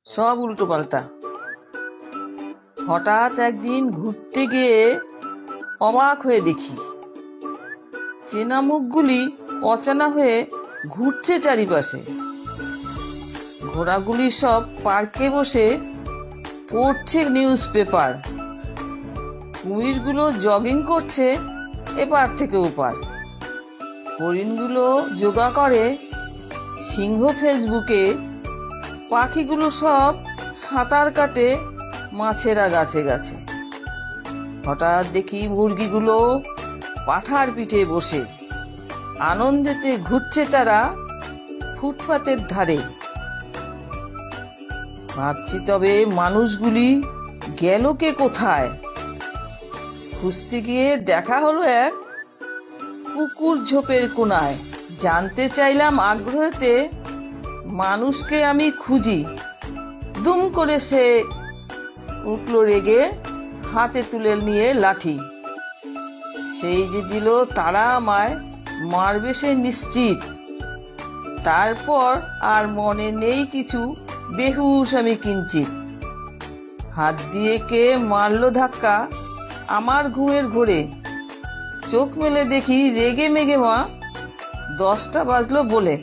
সব উল্টো পাল্টা। হঠাৎ একদিন ঘুরতে গিয়ে অবাক হয়ে দেখি চেনা মুখগুলি অচেনা হয়ে ঘুরছে চারিপাশে। ঘোড়াগুলি সব পার্কে বসে পড়ছে নিউজ পেপার, কুমিরগুলো জগিং করছে এপার থেকে ওপার, হরিণগুলো যোগা করে, সিংহ ফেসবুকে, পাখিগুলো সব সাঁতার কাটে, মাছেরা গাছে গাছে। হঠাৎ দেখি মুরগিগুলো পাঠার পিঠে বসে আনন্দেতে ঘুরছে তারা ফুটপাতের ধারে। ভাবছি তবে মানুষগুলি গেল কে কোথায়? খুঁজতে গিয়ে দেখা হলো এক কুকুর ঝোপের কোনায়। জানতে চাইলাম আগ্রহেতে মানুষকে আমি খুঁজি। দুম করে সে উঠল রেগে, হাতে তুলে নিয়ে লাঠি। সেই যে দিল তারা আমায় মারবে সে নিশ্চিত। তারপর আর মনে নেই কিছু, বেহুশ আমি কিঞ্চিত। হাত দিয়ে কে মারলো ধাক্কা আমার ঘুমের ঘোরে। চোখ মেলে দেখি রেগে মেগে মা 10টা বাজলো বলে।